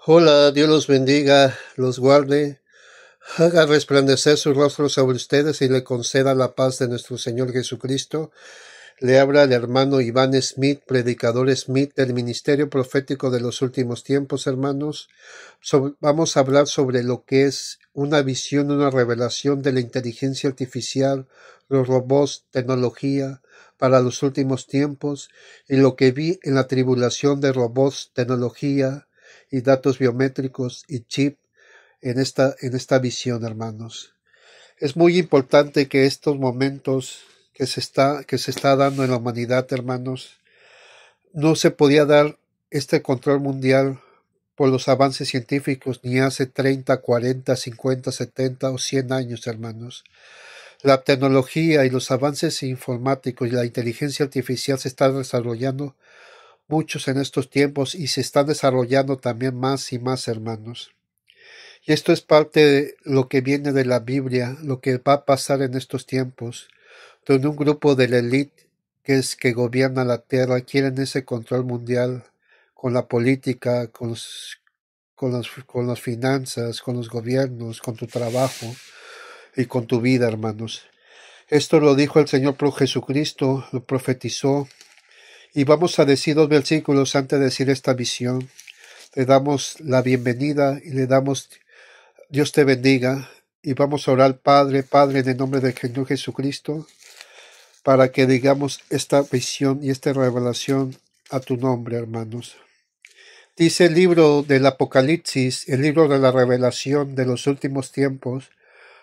Hola, Dios los bendiga, los guarde, haga resplandecer su rostro sobre ustedes y le conceda la paz de nuestro Señor Jesucristo. Le habla el hermano Iván Smith, predicador Smith del Ministerio Profético de los Últimos Tiempos, hermanos. Vamos a hablar sobre lo que es una visión, una revelación de la inteligencia artificial, los robots, tecnología para los últimos tiempos y lo que vi en la tribulación de robots, tecnología y datos biométricos y chip en esta visión, hermanos. Es muy importante que estos momentos que se está dando en la humanidad, hermanos, no se podía dar este control mundial por los avances científicos ni hace 30, 40, 50, 70 o 100 años, hermanos. La tecnología y los avances informáticos y la inteligencia artificial se están desarrollando muchos en estos tiempos y se están desarrollando también más y más, hermanos. Y esto es parte de lo que viene de la Biblia, lo que va a pasar en estos tiempos, donde un grupo de la élite que gobierna la tierra quieren ese control mundial con la política, con las finanzas, con los gobiernos, con tu trabajo y con tu vida, hermanos. Esto lo dijo el Señor por Jesucristo, lo profetizó. Y vamos a decir 2 versículos antes de decir esta visión. Le damos la bienvenida y le damos Dios te bendiga. Y vamos a orar, Padre, en el nombre del Señor Jesucristo, para que digamos esta visión y esta revelación a tu nombre, hermanos. Dice el libro del Apocalipsis, el libro de la revelación de los últimos tiempos,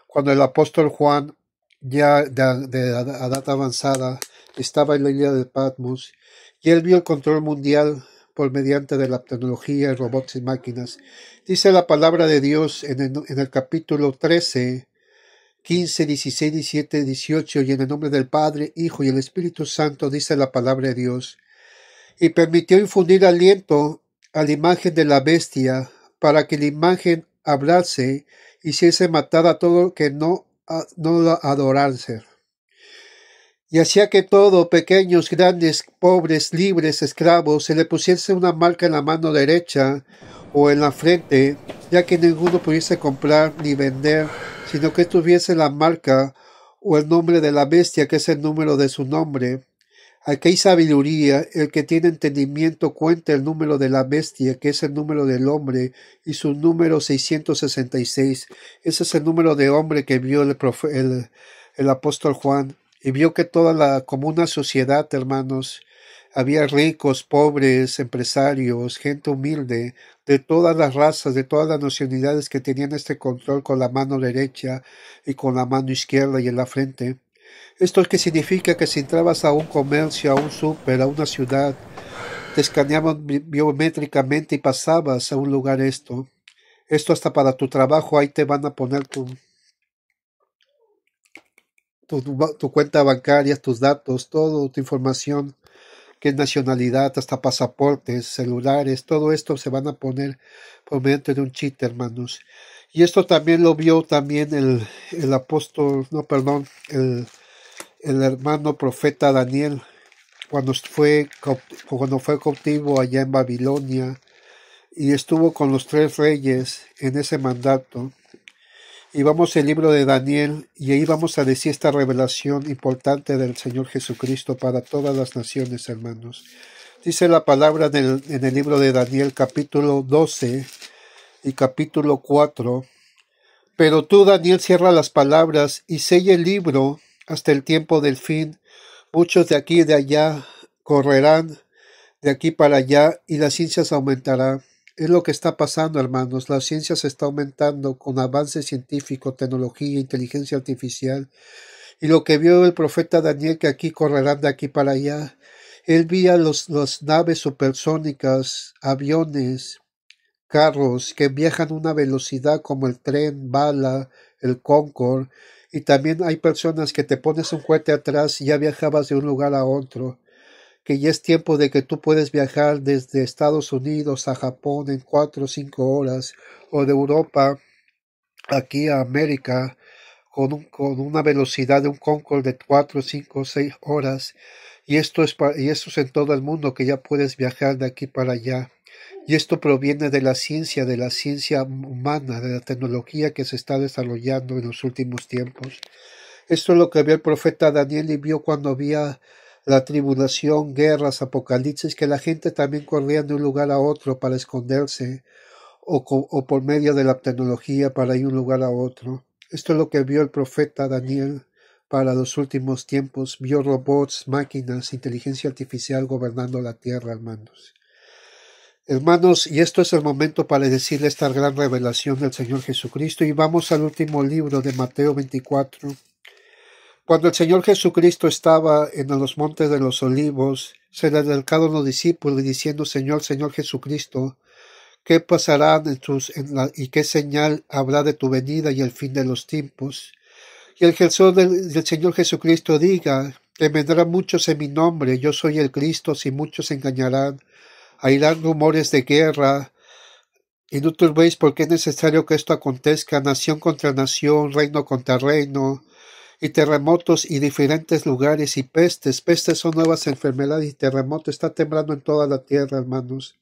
cuando el apóstol Juan, ya de edad avanzada, estaba en la isla de Patmos, y él vio el control mundial por mediante de la tecnología, robots y máquinas. Dice la palabra de Dios en el capítulo 13, 15, 16, 17, 18, y en el nombre del Padre, Hijo y el Espíritu Santo, dice la palabra de Dios, y permitió infundir aliento a la imagen de la bestia, para que la imagen hablase, hiciese matar a todo que no la adorase. Y hacía que todo, pequeños, grandes, pobres, libres, esclavos, se le pusiese una marca en la mano derecha o en la frente, ya que ninguno pudiese comprar ni vender, sino que tuviese la marca o el nombre de la bestia, que es el número de su nombre. Aquí hay sabiduría, el que tiene entendimiento cuenta el número de la bestia, que es el número del hombre, y su número 666. Ese es el número de hombre que vio el apóstol Juan. Y vio que como una sociedad, hermanos, había ricos, pobres, empresarios, gente humilde, de todas las razas, de todas las nacionalidades que tenían este control con la mano derecha y con la mano izquierda y en la frente. ¿Esto es que significa? Que si entrabas a un comercio, a un súper, a una ciudad, te escaneaban biométricamente y pasabas a un lugar esto. Esto hasta para tu trabajo, ahí te van a poner tu cuenta bancaria, tus datos, toda tu información, qué nacionalidad, hasta pasaportes, celulares, todo esto se van a poner por medio de un chip, hermanos. Y esto también lo vio también el apóstol, no, perdón, el hermano profeta Daniel, cuando fue cautivo allá en Babilonia y estuvo con los 3 reyes en ese mandato. Y vamos al libro de Daniel y ahí vamos a decir esta revelación importante del Señor Jesucristo para todas las naciones, hermanos. Dice la palabra en el libro de Daniel capítulo 12 y capítulo 4. Pero tú, Daniel, cierra las palabras y sella el libro hasta el tiempo del fin. Muchos de aquí y de allá correrán de aquí para allá y la ciencia se aumentará. Es lo que está pasando, hermanos. La ciencia se está aumentando con avance científico, tecnología, inteligencia artificial. Y lo que vio el profeta Daniel, que aquí correrán de aquí para allá. Él vía las naves supersónicas, aviones, carros que viajan a una velocidad como el tren, bala, el Concorde. Y también hay personas que te pones un cohete atrás y ya viajabas de un lugar a otro. Que ya es tiempo de que tú puedes viajar desde Estados Unidos a Japón en 4 o 5 horas, o de Europa aquí a América con una velocidad de un Concorde de 4, 5, 6 horas. Y esto es en todo el mundo, que ya puedes viajar de aquí para allá. Y esto proviene de la ciencia humana, de la tecnología que se está desarrollando en los últimos tiempos. Esto es lo que vio el profeta Daniel y vio cuando había la tribulación, guerras, apocalipsis, que la gente también corría de un lugar a otro para esconderse o por medio de la tecnología para ir de un lugar a otro. Esto es lo que vio el profeta Daniel para los últimos tiempos. Vio robots, máquinas, inteligencia artificial gobernando la tierra, hermanos. Hermanos, y esto es el momento para decirle esta gran revelación del Señor Jesucristo. Y vamos al último libro de Mateo 24. Cuando el Señor Jesucristo estaba en los montes de los olivos, se le acercaron los discípulos diciendo, Señor, Señor Jesucristo, ¿qué pasará y qué señal habrá de tu venida y el fin de los tiempos? Y el Jesús del Señor Jesucristo diga, que vendrán muchos en mi nombre, yo soy el Cristo, si muchos se engañarán, irán rumores de guerra, y no turbéis porque es necesario que esto acontezca, nación contra nación, reino contra reino, y terremotos y diferentes lugares y pestes. Pestes son nuevas enfermedades y terremotos. Está temblando en toda la tierra, hermanos.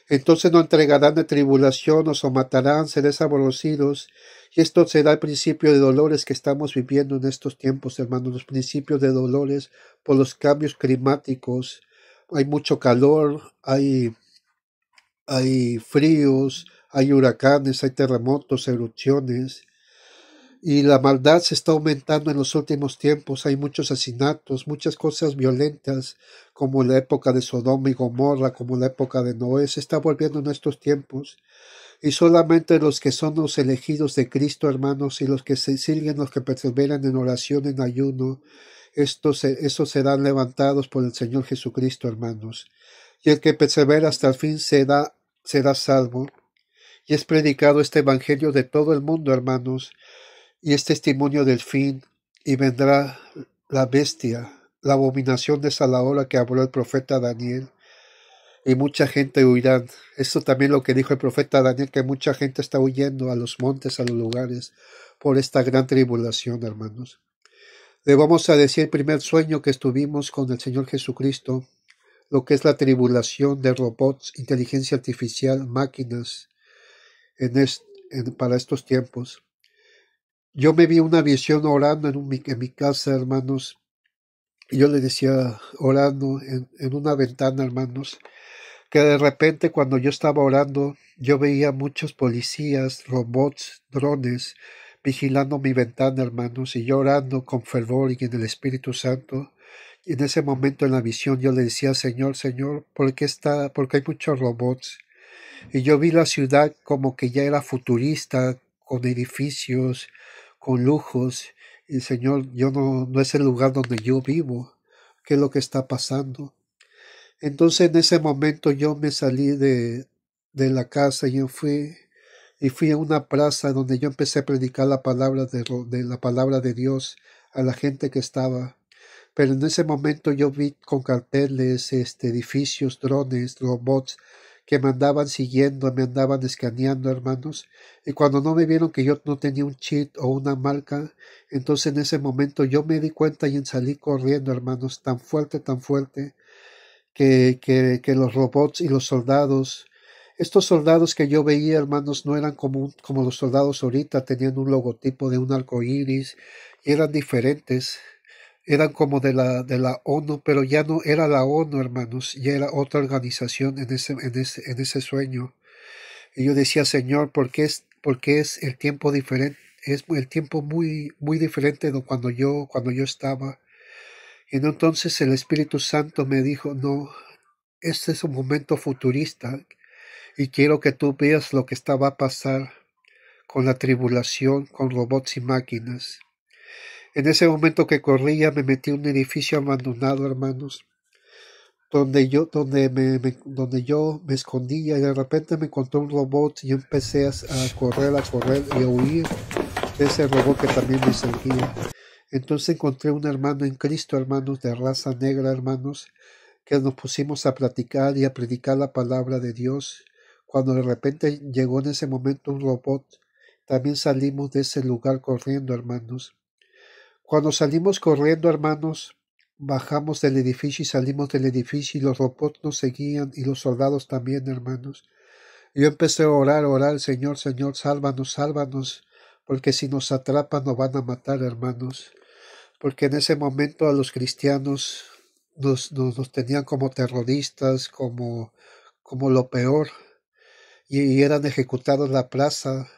Entonces nos entregarán de tribulación, nos o matarán, seréis aborrecidos. Y esto será el principio de dolores que estamos viviendo en estos tiempos, hermanos. Los principios de dolores por los cambios climáticos. Hay mucho calor, hay fríos, hay huracanes, hay terremotos, erupciones. Y la maldad se está aumentando en los últimos tiempos. Hay muchos asesinatos, muchas cosas violentas, como la época de Sodoma y Gomorra, como la época de Noé. Se está volviendo en estos tiempos. Y solamente los que son los elegidos de Cristo, hermanos, y los que se siguen, los que perseveran en oración, en ayuno, esos serán levantados por el Señor Jesucristo, hermanos. Y el que persevera hasta el fin será salvo. Y es predicado este evangelio de todo el mundo, hermanos, y es testimonio del fin, y vendrá la bestia, la abominación de esa la hora que habló el profeta Daniel, y mucha gente huirá. Esto también lo que dijo el profeta Daniel, que mucha gente está huyendo a los montes, a los lugares, por esta gran tribulación, hermanos. Le vamos a decir el primer sueño que estuvimos con el Señor Jesucristo, lo que es la tribulación de robots, inteligencia artificial, máquinas, para estos tiempos. Yo me vi una visión orando en mi casa, hermanos, y yo le decía, orando en una ventana, hermanos, que de repente cuando yo estaba orando, yo veía muchos policías, robots, drones, vigilando mi ventana, hermanos, y yo orando con fervor y en el Espíritu Santo. Y en ese momento en la visión yo le decía, Señor, Señor, porque hay muchos robots? Y yo vi la ciudad como que ya era futurista, con edificios, con lujos. Y Señor, yo no es el lugar donde yo vivo. ¿Qué es lo que está pasando? Entonces en ese momento yo me salí de la casa y fui a una plaza donde yo empecé a predicar la palabra de la palabra de Dios a la gente que estaba. Pero en ese momento yo vi con carteles, edificios, drones, robots que me andaban siguiendo, me andaban escaneando, hermanos. Y cuando no me vieron que yo no tenía un chip o una marca, entonces en ese momento yo me di cuenta y salí corriendo, hermanos, tan fuerte, que los robots y los soldados, estos soldados que yo veía, hermanos, no eran como los soldados ahorita, tenían un logotipo de un arco iris y eran diferentes. Eran como de la ONU, pero ya no era la ONU, hermanos, ya era otra organización en ese sueño. Y yo decía, Señor, porque es el tiempo diferente? Es el tiempo muy, muy diferente de cuando yo estaba. Y entonces el Espíritu Santo me dijo, no, este es un momento futurista y quiero que tú veas lo que va a pasar con la tribulación, con robots y máquinas. En ese momento que corría me metí en un edificio abandonado, hermanos, donde yo me escondía y de repente me encontró un robot y yo empecé a correr y a huir de ese robot que también me seguía. Entonces encontré un hermano en Cristo, hermanos, de raza negra, hermanos, que nos pusimos a platicar y a predicar la palabra de Dios. Cuando de repente llegó en ese momento un robot, también salimos de ese lugar corriendo, hermanos. Cuando salimos corriendo, hermanos, bajamos del edificio y salimos del edificio y los robots nos seguían y los soldados también, hermanos. Yo empecé a orar, Señor, Señor, sálvanos, sálvanos, porque si nos atrapan nos van a matar, hermanos. Porque en ese momento a los cristianos nos tenían como terroristas, como lo peor, y eran ejecutados en la plaza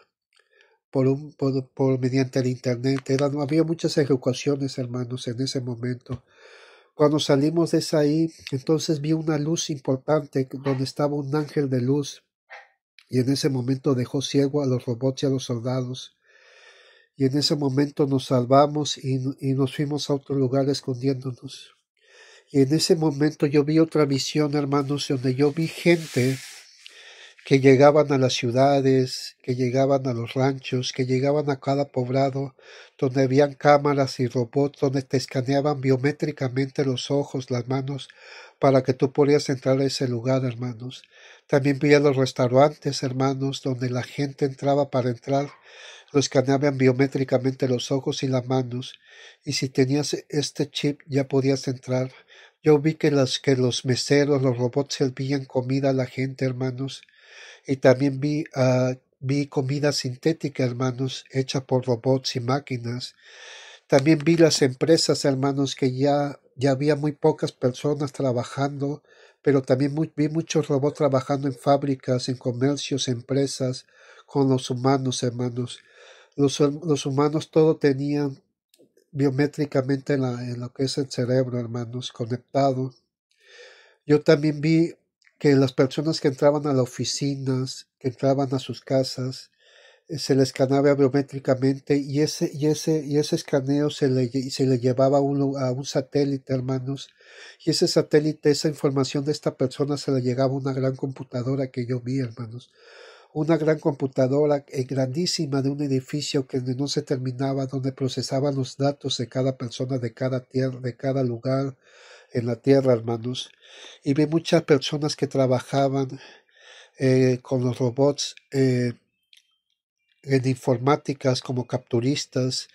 por mediante el internet. Había muchas ejecuciones, hermanos, en ese momento. Cuando salimos de esa ahí, entonces vi una luz importante donde estaba un ángel de luz, y en ese momento dejó ciego a los robots y a los soldados. Y en ese momento nos salvamos y nos fuimos a otro lugar escondiéndonos. Y en ese momento yo vi otra visión, hermanos, donde yo vi gente que llegaban a las ciudades, que llegaban a los ranchos, que llegaban a cada poblado, donde habían cámaras y robots, donde te escaneaban biométricamente los ojos, las manos, para que tú pudieras entrar a ese lugar, hermanos. También vi a los restaurantes, hermanos, donde la gente entraba para entrar, lo escaneaban biométricamente los ojos y las manos, y si tenías este chip ya podías entrar. Yo vi que los meseros, los robots servían comida a la gente, hermanos, y también vi comida sintética, hermanos, hecha por robots y máquinas. También vi las empresas, hermanos, que ya había muy pocas personas trabajando, pero también vi muchos robots trabajando en fábricas, en comercios, empresas, con los humanos, hermanos. Los humanos todo tenían biométricamente en lo que es el cerebro, hermanos, conectado. Yo también vi que las personas que entraban a las oficinas, que entraban a sus casas, se les escaneaba biométricamente y ese escaneo se le llevaba a un satélite, hermanos. Y ese satélite, esa información de esta persona se le llegaba a una gran computadora que yo vi, hermanos. Una gran computadora grandísima de un edificio que no se terminaba, donde procesaban los datos de cada persona, de cada tierra, de cada lugar en la tierra, hermanos. Y vi muchas personas que trabajaban con los robots en informáticas como capturistas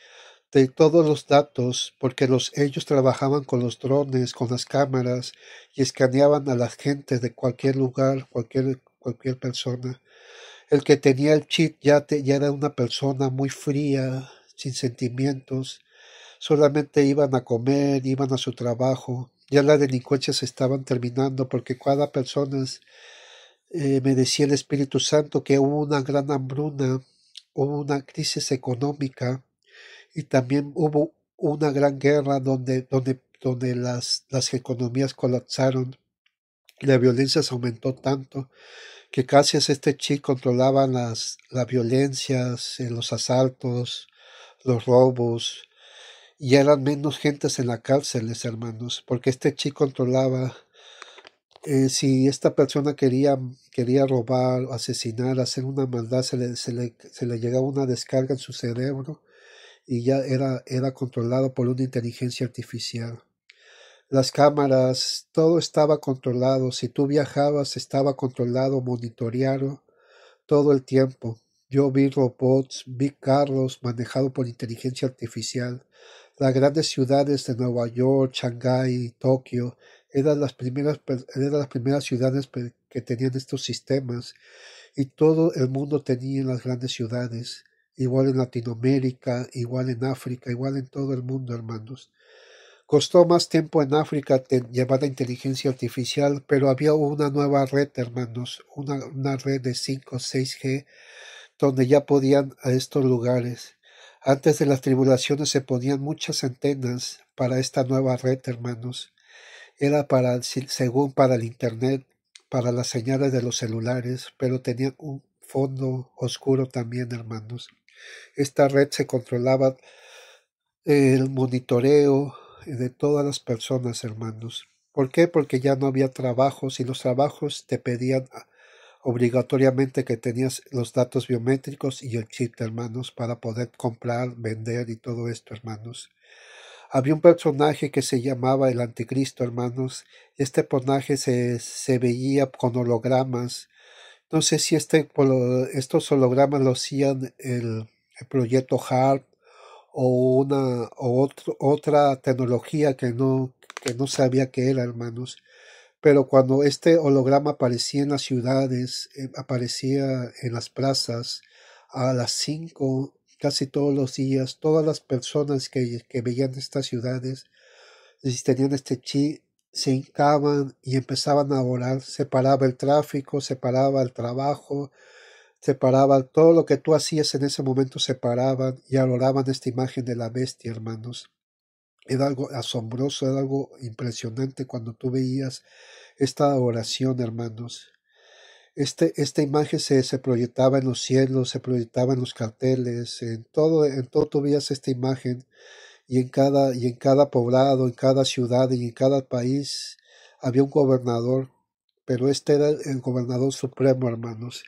de todos los datos, porque ellos trabajaban con los drones, con las cámaras y escaneaban a la gente de cualquier lugar, cualquier persona. El que tenía el chip ya era una persona muy fría, sin sentimientos, solamente iban a comer, iban a su trabajo. Ya las delincuencias se estaban terminando porque cada persona, me decía el Espíritu Santo, que hubo una gran hambruna, hubo una crisis económica y también hubo una gran guerra donde las economías colapsaron y la violencia se aumentó tanto que casi este chip controlaba las violencias, los asaltos, los robos, y eran menos gentes en las cárceles, hermanos, porque este chip controlaba. Si esta persona quería robar, asesinar, hacer una maldad, se le llegaba una descarga en su cerebro y ya era controlado por una inteligencia artificial. Las cámaras, todo estaba controlado. Si tú viajabas, estaba controlado, monitoreado todo el tiempo. Yo vi robots, vi carros manejados por inteligencia artificial. Las grandes ciudades de Nueva York, Shanghái, Tokio, eran las primeras ciudades que tenían estos sistemas. Y todo el mundo tenía las grandes ciudades. Igual en Latinoamérica, igual en África, igual en todo el mundo, hermanos. Costó más tiempo en África llevar la inteligencia artificial, pero había una nueva red, hermanos, una red de 5 o 6G, donde ya podían a estos lugares. Antes de las tribulaciones se ponían muchas antenas para esta nueva red, hermanos. Era según para el internet, para las señales de los celulares, pero tenían un fondo oscuro también, hermanos. Esta red se controlaba el monitoreo de todas las personas, hermanos. ¿Por qué? Porque ya no había trabajos y los trabajos te pedían obligatoriamente que tenías los datos biométricos y el chip, hermanos, para poder comprar, vender y todo esto, hermanos. Había un personaje que se llamaba el Anticristo, hermanos. Este personaje se veía con hologramas. No sé si estos hologramas lo hacían el proyecto HARP o otra tecnología que no sabía qué era, hermanos. Pero cuando este holograma aparecía en las ciudades, aparecía en las plazas, a las 5, casi todos los días, todas las personas que veían estas ciudades, si tenían este chi, se hincaban y empezaban a orar. Se paraba el tráfico, se paraba el trabajo, se paraba todo lo que tú hacías en ese momento, se paraban y adoraban esta imagen de la bestia, hermanos. Era algo asombroso, era algo impresionante cuando tú veías esta oración, hermanos. Esta imagen se proyectaba en los cielos, se proyectaba en los carteles, en todo tú veías esta imagen, y en cada poblado, en cada ciudad y en cada país había un gobernador, pero este era el gobernador supremo, hermanos.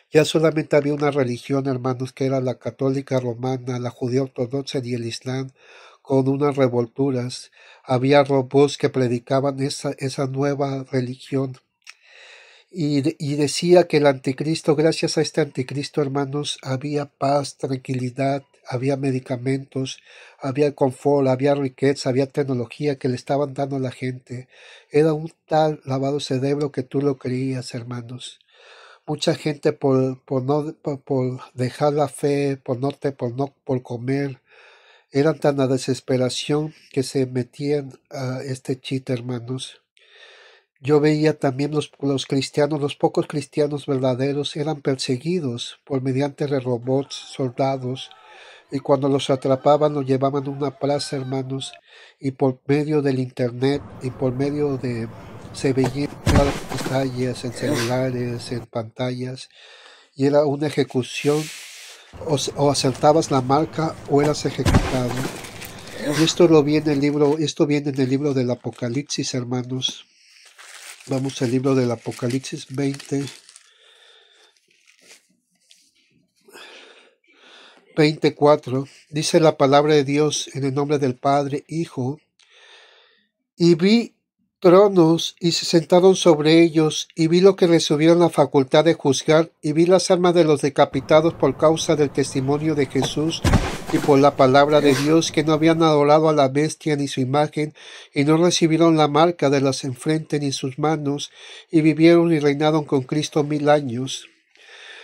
Ya solamente había una religión, hermanos, que era la católica romana, la judía ortodoxa y el islam, con unas revolturas. Había robots que predicaban esa nueva religión. Y decía que el anticristo, gracias a este anticristo, hermanos, había paz, tranquilidad, había medicamentos, había confort, había riqueza, había tecnología que le estaban dando a la gente. Era un tal lavado cerebro que tú lo creías, hermanos. Mucha gente por dejar la fe, por comer, eran tan a desesperación que se metían a este chiste, hermanos. Yo veía también los cristianos, los pocos cristianos verdaderos eran perseguidos por mediante de robots, soldados, y cuando los atrapaban los llevaban a una plaza, hermanos, y por medio del internet y por medio de se veían en las pantallas, en celulares, en pantallas, y era una ejecución, o acertabas la marca o eras ejecutado. Y esto viene en el libro del Apocalipsis, hermanos. Vamos al libro del Apocalipsis 24. Dice la palabra de Dios en el nombre del Padre, Hijo. Y vi tronos y se sentaron sobre ellos, y vi lo que recibieron la facultad de juzgar, y vi las almas de los decapitados por causa del testimonio de Jesús y por la palabra de Dios, que no habían adorado a la bestia ni su imagen, y no recibieron la marca de las enfrente ni sus manos, y vivieron y reinaron con Cristo 1000 años.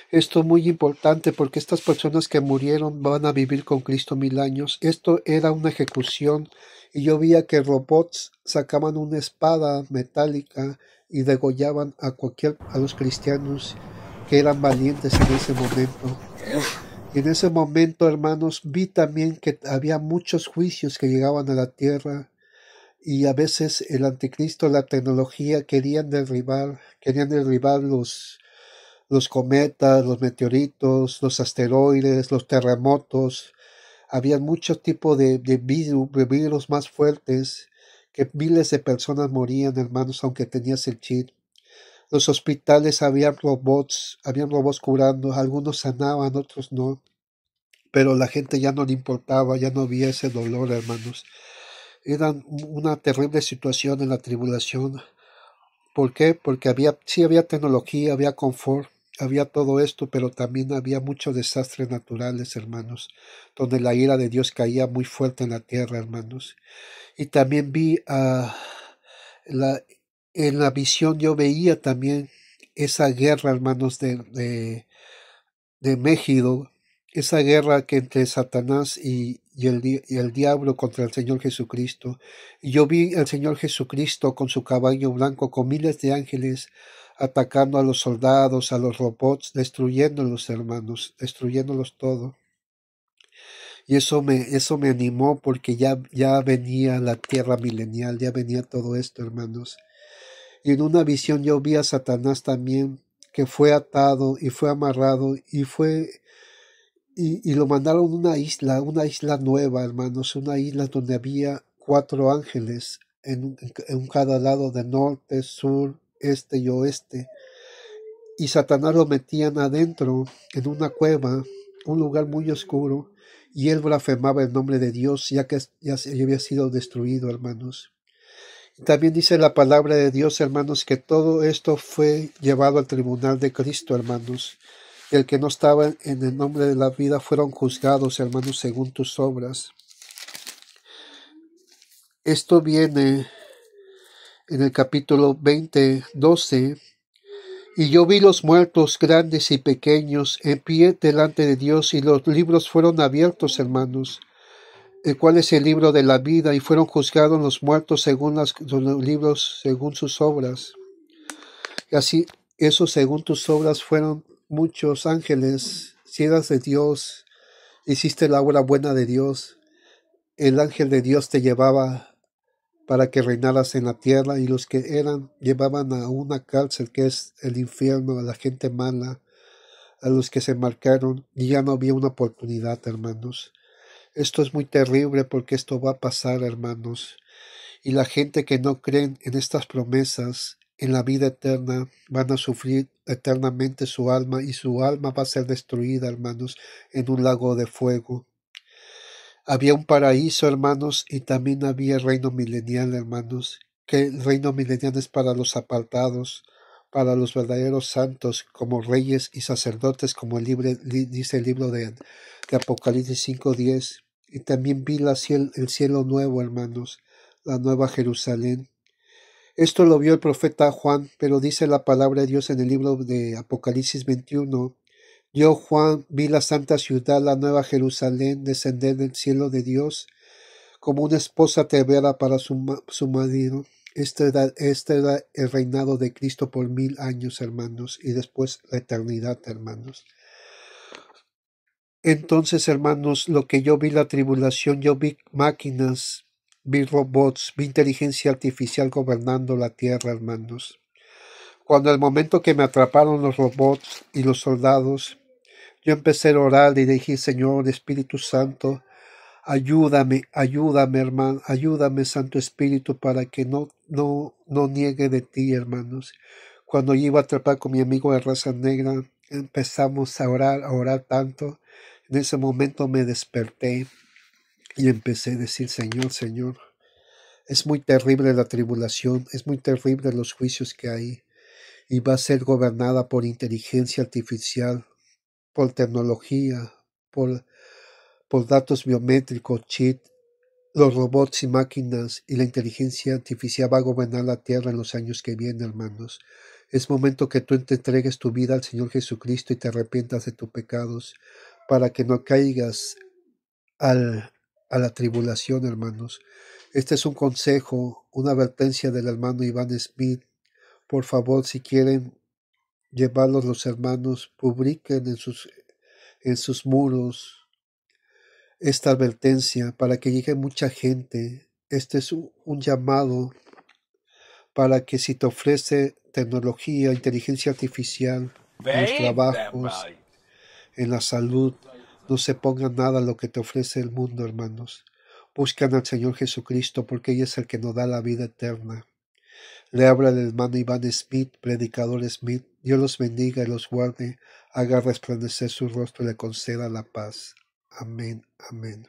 Esto es muy importante porque estas personas que murieron van a vivir con Cristo 1000 años. Esto era una ejecución y yo veía que robots sacaban una espada metálica y degollaban a los cristianos que eran valientes en ese momento. Y en ese momento, hermanos, vi también que había muchos juicios que llegaban a la tierra y a veces el anticristo, la tecnología, querían derribar los cometas, los meteoritos, los asteroides, los terremotos. Había muchos tipos de virus más fuertes que miles de personas morían, hermanos, aunque tenías el chip. Los hospitales habían robots curando, algunos sanaban, otros no. Pero la gente ya no le importaba, ya no había ese dolor, hermanos. Era una terrible situación en la tribulación. ¿Por qué? Porque sí había tecnología, había confort, había todo esto, pero también había muchos desastres naturales, hermanos, donde la ira de Dios caía muy fuerte en la tierra, hermanos. Y también la, en la visión yo veía también esa guerra, hermanos, de México, esa guerra que entre Satanás y el diablo contra el Señor Jesucristo. Y yo vi al Señor Jesucristo con su caballo blanco, con miles de ángeles, atacando a los soldados, a los robots, destruyéndolos, hermanos, destruyéndolos todo. Y eso me animó porque ya venía la tierra milenial, ya venía todo esto, hermanos. Y en una visión yo vi a Satanás también, que fue atado y fue amarrado y lo mandaron a una isla nueva, hermanos, una isla donde había 4 ángeles en cada lado de norte, sur, este y oeste. Y Satanás lo metían adentro, en una cueva, un lugar muy oscuro, y él blasfemaba el nombre de Dios, ya que ya había sido destruido, hermanos. Y también dice la palabra de Dios, hermanos, que todo esto fue llevado al tribunal de Cristo, hermanos. El que no estaba en el nombre de la vida fueron juzgados, hermanos, según tus obras. Esto viene en el capítulo 20:12. Y yo vi los muertos grandes y pequeños en pie delante de Dios, y los libros fueron abiertos, hermanos, el cual es el libro de la vida, y fueron juzgados los muertos según los libros, según sus obras. Y así, esos según tus obras fueron muchos ángeles, si eras de Dios, hiciste la obra buena de Dios. El ángel de Dios te llevaba para que reinaras en la tierra, y los que eran llevaban a una cárcel que es el infierno, a la gente mala, a los que se marcaron, y ya no había una oportunidad, hermanos. Esto es muy terrible porque esto va a pasar, hermanos. Y la gente que no creen en estas promesas, en la vida eterna, van a sufrir eternamente su alma, y su alma va a ser destruida, hermanos, en un lago de fuego. Había un paraíso, hermanos, y también había el reino milenial, hermanos, que el reino milenial es para los apartados, para los verdaderos santos, como reyes y sacerdotes, como dice el libro de Apocalipsis 5:10. Y también vi el cielo nuevo, hermanos, la nueva Jerusalén. Esto lo vio el profeta Juan, pero dice la palabra de Dios en el libro de Apocalipsis 21. Yo, Juan, vi la santa ciudad, la nueva Jerusalén, descender del cielo de Dios, como una esposa ataviada para su marido. Este era el reinado de Cristo por 1000 años, hermanos, y después la eternidad, hermanos. Entonces, hermanos, lo que yo vi la tribulación, yo vi máquinas, vi robots, vi inteligencia artificial gobernando la tierra, hermanos. Cuando el momento que me atraparon los robots y los soldados, yo empecé a orar y dije, Señor Espíritu Santo, ayúdame, hermano, ayúdame, Santo Espíritu, para que no niegue de ti, hermanos. Cuando yo iba a atrapar con mi amigo de raza negra, empezamos a orar tanto. En ese momento me desperté y empecé a decir, Señor, es muy terrible la tribulación, es muy terrible los juicios que hay, y va a ser gobernada por inteligencia artificial, por tecnología, por datos biométricos, chip. Los robots y máquinas y la inteligencia artificial va a gobernar la tierra en los años que vienen, hermanos. Es momento que tú te entregues tu vida al Señor Jesucristo y te arrepientas de tus pecados, para que no caigas a la tribulación, hermanos. Este es un consejo, una advertencia del hermano Iván Smith. Por favor, si quieren llevarlos los hermanos, publiquen en sus muros esta advertencia para que llegue mucha gente. Este es un llamado para que si te ofrece tecnología, inteligencia artificial, en los trabajos, en la salud, no se ponga nada a lo que te ofrece el mundo, hermanos. Buscan al Señor Jesucristo, porque Él es el que nos da la vida eterna. Le habla el hermano Iván Smith, predicador Smith. Dios los bendiga y los guarde, haga resplandecer su rostro y le conceda la paz. Amén, amén.